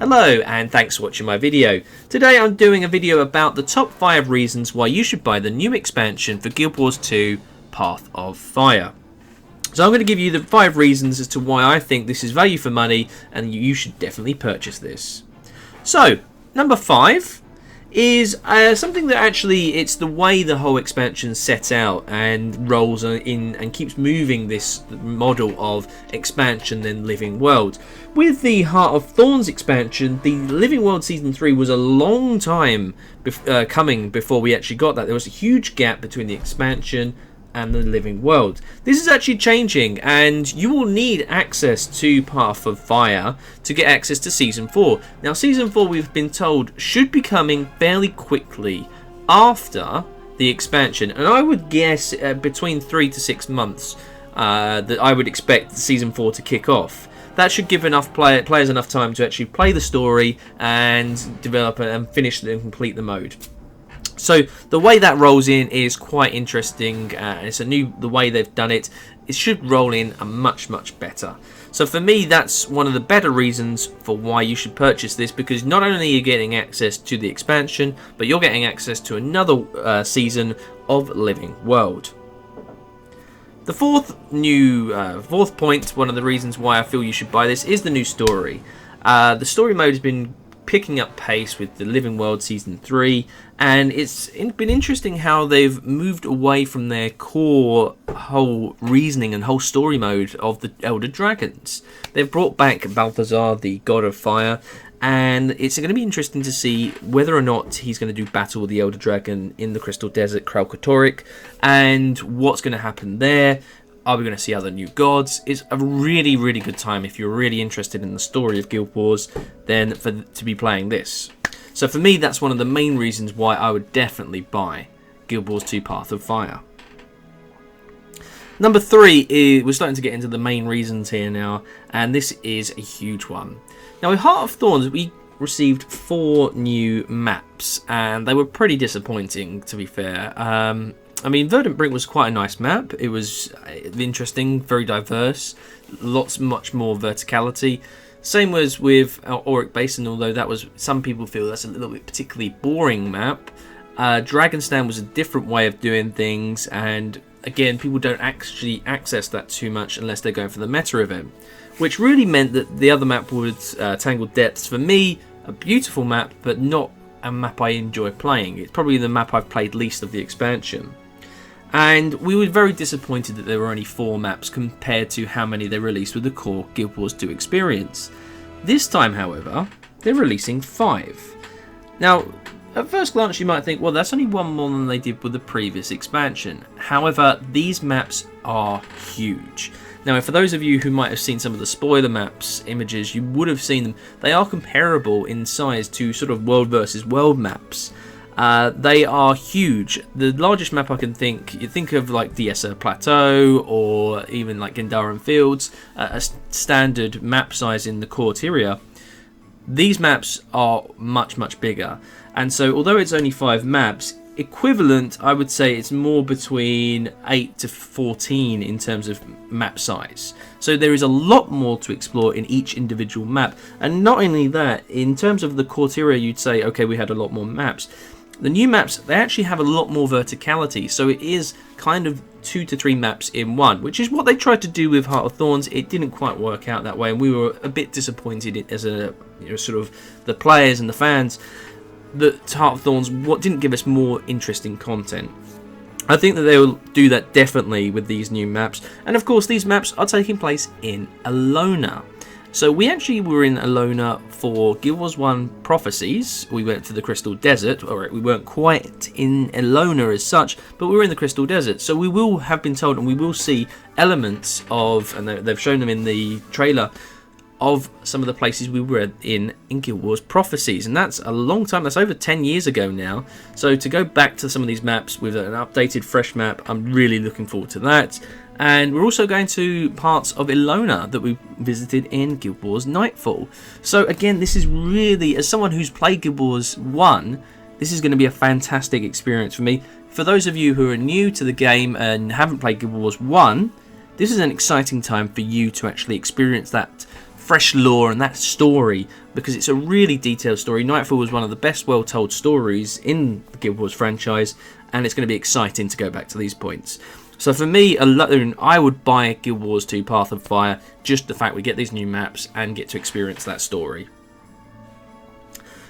Hello and thanks for watching my video. Today I'm doing a video about the top 5 reasons why you should buy the new expansion for Guild Wars 2 Path of Fire. So I'm going to give you the 5 reasons as to why I think this is value for money and you should definitely purchase this. So, number 5 is something that actually it's the way the whole expansion set out and rolls in and keeps moving this model of expansion then living world. With the Heart of Thorns expansion, the Living World Season 3 was a long time coming before we actually got that. There was a huge gap between the expansion and the Living World. This is actually changing, and you will need access to Path of Fire to get access to Season 4. Now, Season 4, we've been told, should be coming fairly quickly after the expansion, and I would guess between 3 to 6 months that I would expect Season 4 to kick off. That should give enough players enough time to actually play the story and develop and finish and complete the mode. So the way that rolls in is quite interesting. It's the way they've done it. It should roll in much better. So for me, that's one of the better reasons for why you should purchase this, because not only are you getting access to the expansion, but you're getting access to another season of Living World. The fourth point, one of the reasons why I feel you should buy this, is the new story. The story mode has been picking up pace with the Living World Season 3, and it's been interesting how they've moved away from their core whole reasoning and whole story mode of the Elder Dragons. They've brought back Balthazar, the God of Fire, and it's going to be interesting to see whether or not he's going to do battle with the Elder Dragon in the Crystal Desert, Kralkatorrik, and what's going to happen there. Are we going to see other new gods? It's a really good time if you're really interested in the story of Guild Wars, then to be playing this. So for me, that's one of the main reasons why I would definitely buy Guild Wars 2 Path of Fire. Number 3 is, we're starting to get into the main reasons here now, and this is a huge one. Now with Heart of Thorns, we received 4 new maps, and they were pretty disappointing, to be fair. I mean, Verdant Brink was quite a nice map. It was interesting, very diverse, much more verticality. Same was with Auric Basin, although that was, some people feel that's a little bit particularly boring map. Dragonstand was a different way of doing things, and again, people don't actually access that too much unless they're going for the meta event, which really meant that the other map was Tangled Depths. For me, a beautiful map, but not a map I enjoy playing. It's probably the map I've played least of the expansion. And we were very disappointed that there were only 4 maps compared to how many they released with the core Guild Wars 2 experience. This time, however, they're releasing 5. Now, at first glance you might think, well, that's only 1 more than they did with the previous expansion. However, these maps are huge. Now, for those of you who might have seen some of the spoiler maps images, you would have seen them. They are comparable in size to sort of world versus world maps. They are huge. The largest map I can think, you think of like Diessa Plateau or even like Gendaran Fields, a standard map size in the core area. These maps are much bigger, and so although it's only 5 maps, equivalent, I would say it's more between 8 to 14 in terms of map size. So there is a lot more to explore in each individual map, and not only that, in terms of the core area, you'd say, okay, we had a lot more maps. The new maps, they actually have a lot more verticality, so it is kind of 2 to 3 maps in one, which is what they tried to do with Heart of Thorns. It didn't quite work out that way, and we were a bit disappointed as a sort of the players and the fans that Heart of Thorns didn't give us more interesting content. I think that they will do that definitely with these new maps, and of course these maps are taking place in Alona. So we actually were in Alona for Guild Wars 1 Prophecies. We went to the Crystal Desert, or we weren't quite in Alona as such, but we were in the Crystal Desert. So we will have been told, and we will see elements of, and they've shown them in the trailer, of some of the places we were in Guild Wars Prophecies, and that's a long time. That's over 10 years ago now. So to go back to some of these maps with an updated, fresh map, I'm really looking forward to that. And we're also going to parts of Ilona that we visited in Guild Wars Nightfall. So again, this is really, as someone who's played Guild Wars 1, this is going to be a fantastic experience for me. For those of you who are new to the game and haven't played Guild Wars 1, this is an exciting time for you to actually experience that fresh lore and that story, because it's a really detailed story. Nightfall was one of the best well-told stories in the Guild Wars franchise, and it's going to be exciting to go back to these points. So for me alone, I would buy Guild Wars 2 Path of Fire, just the fact we get these new maps and get to experience that story.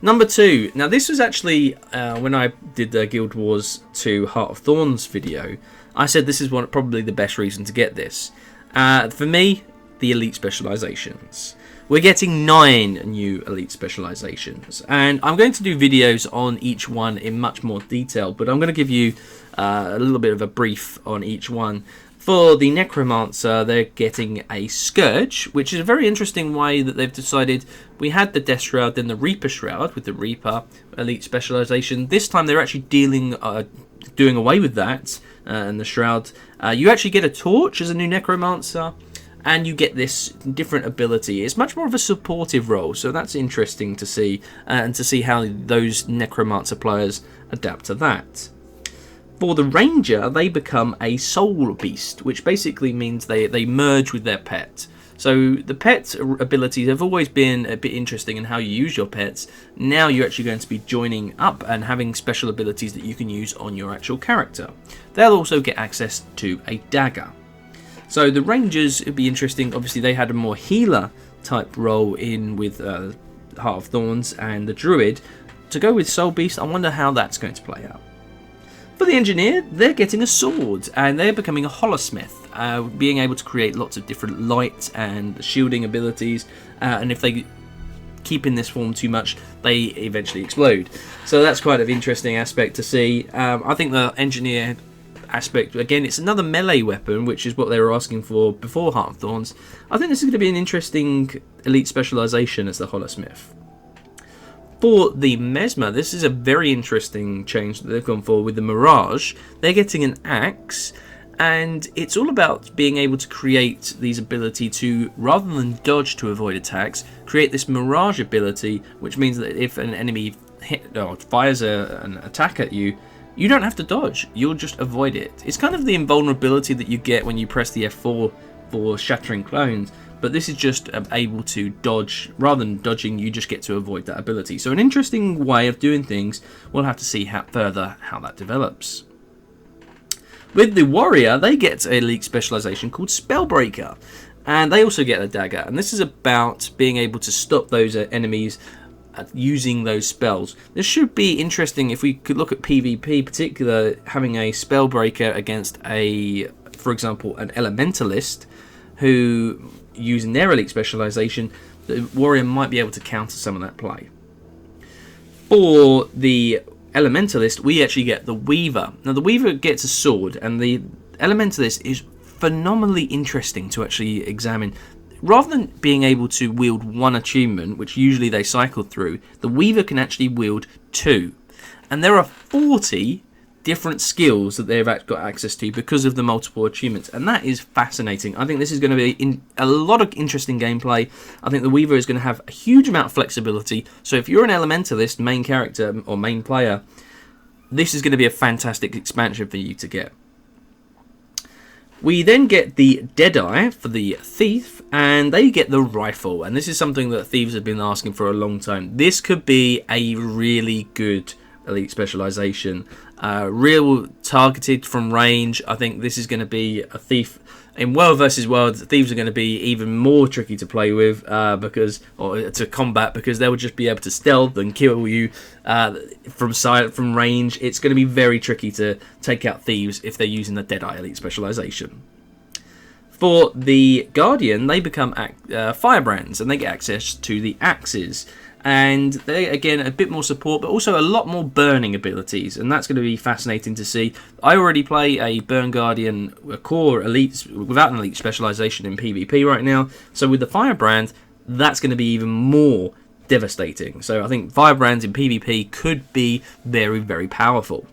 Number 2. Now this was actually, when I did the Guild Wars 2 Heart of Thorns video, I said this is probably the best reason to get this. For me, the Elite Specializations. We're getting 9 new Elite Specializations, and I'm going to do videos on each one in much more detail, but I'm going to give you a little bit of a brief on each one. For the Necromancer, they're getting a Scourge, which is a very interesting way that they've decided. We had the Death Shroud, then the Reaper Shroud with the Reaper Elite Specialization. This time they're actually doing away with that and the Shroud. You actually get a Torch as a new Necromancer, and you get this different ability. It's much more of a supportive role, so that's interesting to see, and to see how those Necromancer players adapt to that. For the Ranger, they become a Soul Beast, which basically means they merge with their pet. So the pet abilities have always been a bit interesting in how you use your pets. Now you're actually going to be joining up and having special abilities that you can use on your actual character. They'll also get access to a dagger. So the Rangers, it'd be interesting. Obviously they had a more healer type role in with Heart of Thorns and the Druid. To go with Soul Beast, I wonder how that's going to play out. For the Engineer, they're getting a sword, and they're becoming a Holosmith, being able to create lots of different light and shielding abilities, and if they keep in this form too much, they eventually explode. So that's quite an interesting aspect to see. I think the Engineer aspect, again, it's another melee weapon, which is what they were asking for before Heart of Thorns. I think this is going to be an interesting elite specialization as the Holosmith. For the Mesmer, this is a very interesting change that they've gone for with the Mirage. They're getting an axe, and it's all about being able to create these ability to, rather than dodge to avoid attacks, create this Mirage ability, which means that if an enemy fires an attack at you, you don't have to dodge, you'll just avoid it. It's kind of the invulnerability that you get when you press the F4 for shattering clones, but this is just able to dodge. Rather than dodging, you just get to avoid that ability. So an interesting way of doing things. We'll have to see further how that develops. With the Warrior, they get an elite specialization called Spellbreaker, and they also get a dagger, and this is about being able to stop those enemies using those spells. This should be interesting if we could look at PvP, particularly having a Spellbreaker against for example, an Elementalist who, using their elite specialization, the Warrior might be able to counter some of that play. For the Elementalist, we actually get the Weaver. Now the Weaver gets a sword, and the Elementalist is phenomenally interesting to actually examine. Rather than being able to wield one achievement, which usually they cycle through, the Weaver can actually wield 2. And there are 40 different skills that they've got access to because of the multiple achievements, and that is fascinating. I think this is going to be a lot of interesting gameplay. I think the Weaver is going to have a huge amount of flexibility, so if you're an Elementalist main character or main player, this is going to be a fantastic expansion for you to get. We then get the Deadeye for the Thief, and they get the Rifle, and this is something that Thieves have been asking for a long time. This could be a really good elite specialization, real targeted from range. I think this is going to be a Thief in World versus World. Thieves are going to be even more tricky to play with or to combat, because they will just be able to stealth and kill you from range. It's going to be very tricky to take out Thieves if they're using the Deadeye elite specialization. For the Guardian, they become Firebrands, and they get access to the axes. And they, again, a bit more support, but also a lot more burning abilities, and that's going to be fascinating to see. I already play a Burn Guardian, a core elite, without an elite specialization in PvP right now, so with the Firebrand, that's going to be even more devastating. So I think Firebrands in PvP could be very, very powerful.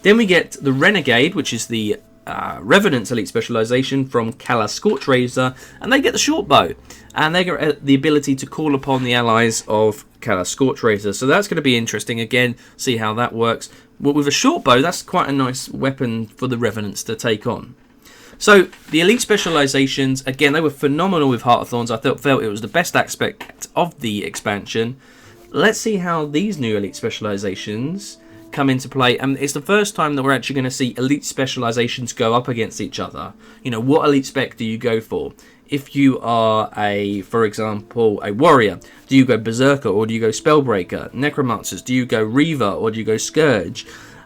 Then we get the Renegade, which is the Revenant's elite specialization from Kala Scorchrazor, and they get the short bow, and they get the ability to call upon the allies of Kala Scorchrazor. So that's going to be interesting. Again, see how that works. But with a short bow, that's quite a nice weapon for the Revenants to take on. So the elite specializations, again, they were phenomenal with Heart of Thorns. I felt it was the best aspect of the expansion. Let's see how these new elite specializations come into play, and it's the first time that we're actually going to see elite specializations go up against each other. You know, what elite spec do you go for? If you are for example, a warrior, do you go berserker or do you go spellbreaker? Necromancers, do you go reaver or do you go scourge?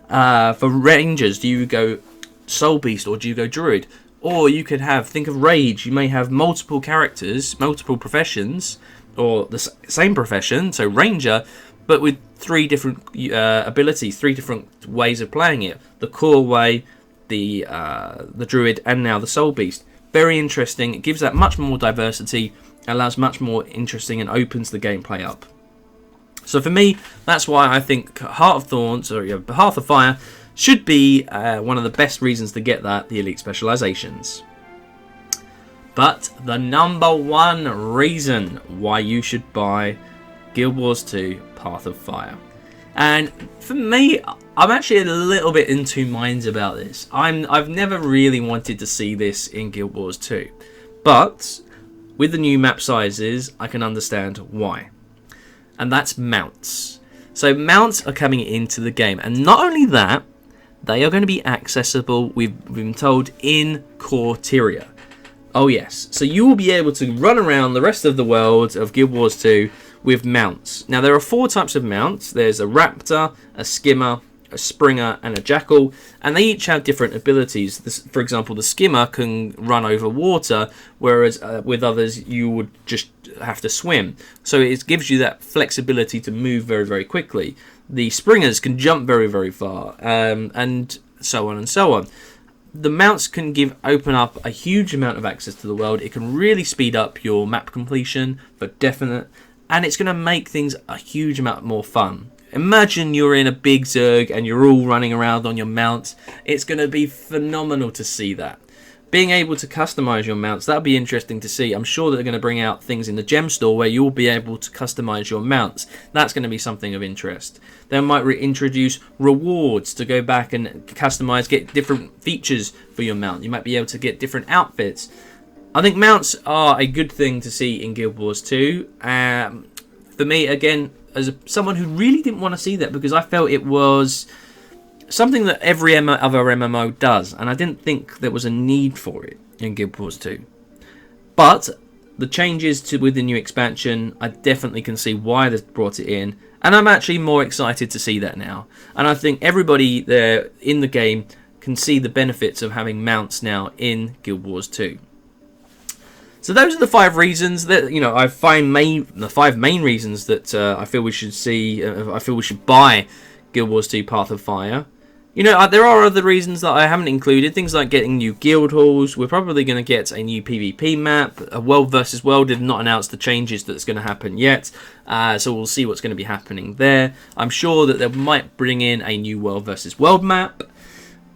For rangers, do you go soul beast or do you go druid? Or you could think of rage, you may have multiple characters, multiple professions, or the same profession, so ranger, but with 3 different abilities, 3 different ways of playing it. The core way, the druid, and now the soul beast. Very interesting. It gives that much more diversity, allows much more interesting, and opens the gameplay up. So for me, that's why I think Heart of Thorns, or Path of Fire, should be one of the best reasons to get the elite specializations. But the number 1 reason why you should buy Guild Wars 2 Path of Fire. And for me, I'm actually a little bit in 2 minds about this. I've never really wanted to see this in Guild Wars 2. But with the new map sizes, I can understand why. And that's mounts. So mounts are coming into the game. And not only that, they are going to be accessible, we've been told, in Corteria. Oh yes, so you will be able to run around the rest of the world of Guild Wars 2 with mounts. Now there are 4 types of mounts. There's a raptor, a skimmer, a springer, and a jackal, and they each have different abilities. For example, the skimmer can run over water, whereas with others you would just have to swim. So it gives you that flexibility to move very, very quickly. The springers can jump very, very far, and so on and so on. The mounts can open up a huge amount of access to the world. It can really speed up your map completion for definite, and it's going to make things a huge amount more fun. Imagine you're in a big Zerg and you're all running around on your mounts. It's going to be phenomenal to see that. Being able to customize your mounts, that'll be interesting to see. I'm sure that they're going to bring out things in the gem store where you'll be able to customize your mounts. That's going to be something of interest. They might reintroduce rewards to go back and customize, get different features for your mount. You might be able to get different outfits. I think mounts are a good thing to see in Guild Wars 2. For me, again, as someone who really didn't want to see that, because I felt it was something that every other MMO does, and I didn't think there was a need for it in Guild Wars 2. But the changes with the new expansion, I definitely can see why they've brought it in, and I'm actually more excited to see that now. And I think everybody there in the game can see the benefits of having mounts now in Guild Wars 2. So those are the 5 reasons that the 5 main reasons that I feel we should see. I feel we should buy Guild Wars 2 Path of Fire. There are other reasons that I haven't included. Things like getting new guild halls. We're probably going to get a new PvP map. A world versus world did not announce the changes that's going to happen yet. So we'll see what's going to be happening there. I'm sure that they might bring in a new world versus world map.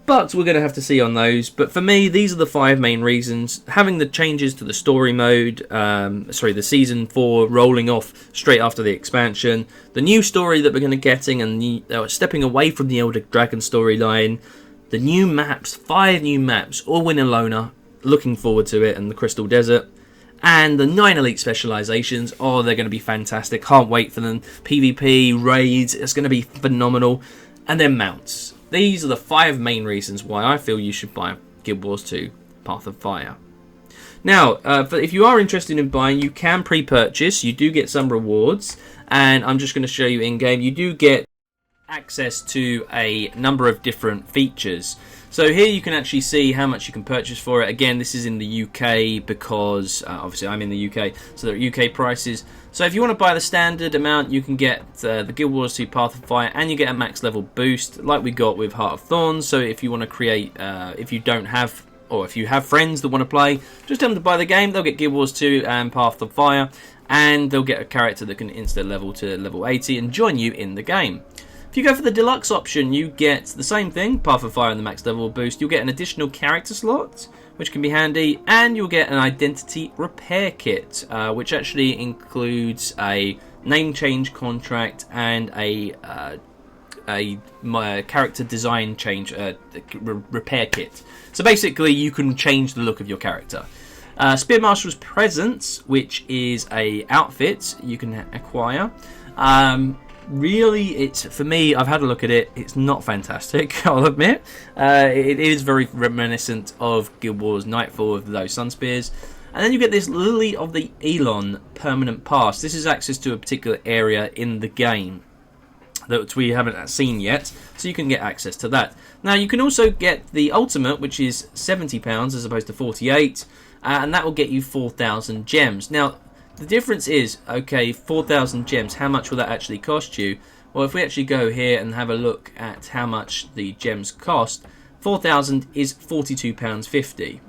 But we're going to have to see on those. But for me, these are the 5 main reasons. Having the changes to the story mode, the Season 4 rolling off straight after the expansion. The new story that we're going to getting, and stepping away from the Elder Dragon storyline. The new maps, 5 new maps, all in Alona. Looking forward to it, and the Crystal Desert. And the 9 elite specializations, they're going to be fantastic. Can't wait for them. PvP, raids, it's going to be phenomenal. And then mounts. These are the 5 main reasons why I feel you should buy Guild Wars 2 Path of Fire. Now, if you are interested in buying, you can pre-purchase. You do get some rewards, and I'm just going to show you in-game. You do get access to a number of different features. So here you can actually see how much you can purchase for it. Again, this is in the UK because obviously I'm in the UK, so there are UK prices. So if you want to buy the standard amount, you can get the Guild Wars 2 Path of Fire, and you get a max level boost like we got with Heart of Thorns. So if you want to create, if you don't have, or if you have friends that want to play, just tell them to buy the game. They'll get Guild Wars 2 and Path of Fire, and they'll get a character that can insta level to level 80 and join you in the game. If you go for the deluxe option, you get the same thing, Path of Fire and the max level boost. You'll get an additional character slot, which can be handy, and you'll get an identity repair kit, which actually includes a name change contract and a my character design change repair kit. So basically, you can change the look of your character. Spear Marshal's Presence, which is a outfit you can acquire. Really, it's, for me, I've had a look at it, it's not fantastic, I'll admit. It is very reminiscent of Guild Wars Nightfall of those Sun Spears. And then you get this Lily of the Elon permanent pass. This is access to a particular area in the game that we haven't seen yet, so you can get access to that. Now, you can also get the ultimate, which is £70 as opposed to 48, and that will get you 4,000 gems. Now, the difference is, okay, 4,000 gems, how much will that actually cost you? Well, if we actually go here and have a look at how much the gems cost, 4,000 is £42.50.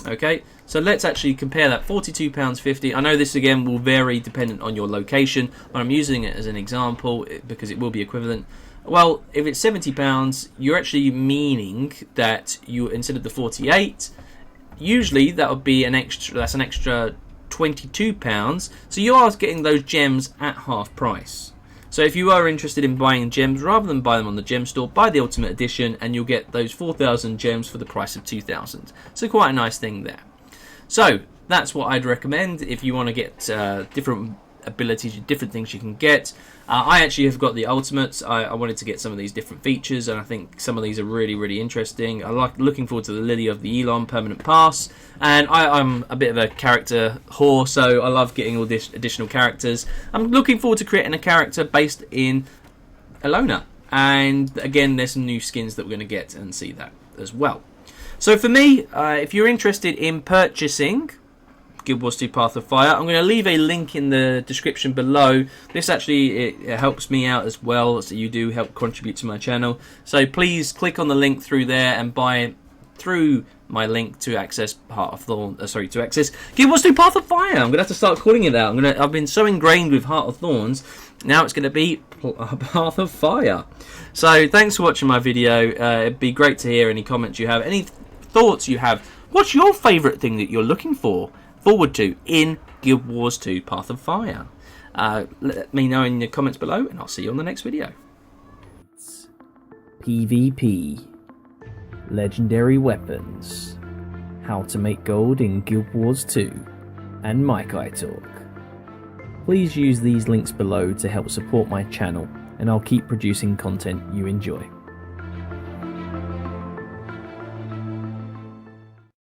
Okay, so let's actually compare that. £42.50. I know this again will vary dependent on your location, but I'm using it as an example because it will be equivalent. Well, if it's £70, you're actually meaning that you, instead of the 48, usually that would be an extra. That's an extra £22. So you are getting those gems at half price. So if you are interested in buying gems, rather than buy them on the gem store, buy the Ultimate Edition and you'll get those 4,000 gems for the price of 2,000. So quite a nice thing there. So that's what I'd recommend if you want to get different abilities, different things you can get. I actually have got the Ultimates. I wanted to get some of these different features, and I think some of these are really, really interesting. I like looking forward to the Lily of the Elon permanent pass, and I'm a bit of a character whore, so I love getting all these additional characters. I'm looking forward to creating a character based in Alona, and again, there's some new skins that we're going to get and see that as well. So for me, if you're interested in purchasing Guild Wars 2 Path of Fire, I'm going to leave a link in the description below. This actually it helps me out as well, so you do help contribute to my channel. So please click on the link through there and buy it through my link to access Heart of Thorn. To access Guild Wars 2 Path of Fire. I'm going to have to start calling it that. I've been so ingrained with Heart of Thorns. Now it's going to be Path of Fire. So thanks for watching my video. It'd be great to hear any comments you have, any thoughts you have. What's your favourite thing that you're looking forward to in Guild Wars 2 Path of Fire? Let me know in the comments below, and I'll see you on the next video. PvP, legendary weapons, how to make gold in Guild Wars 2, and Mike Talk. Please use these links below to help support my channel, and I'll keep producing content you enjoy.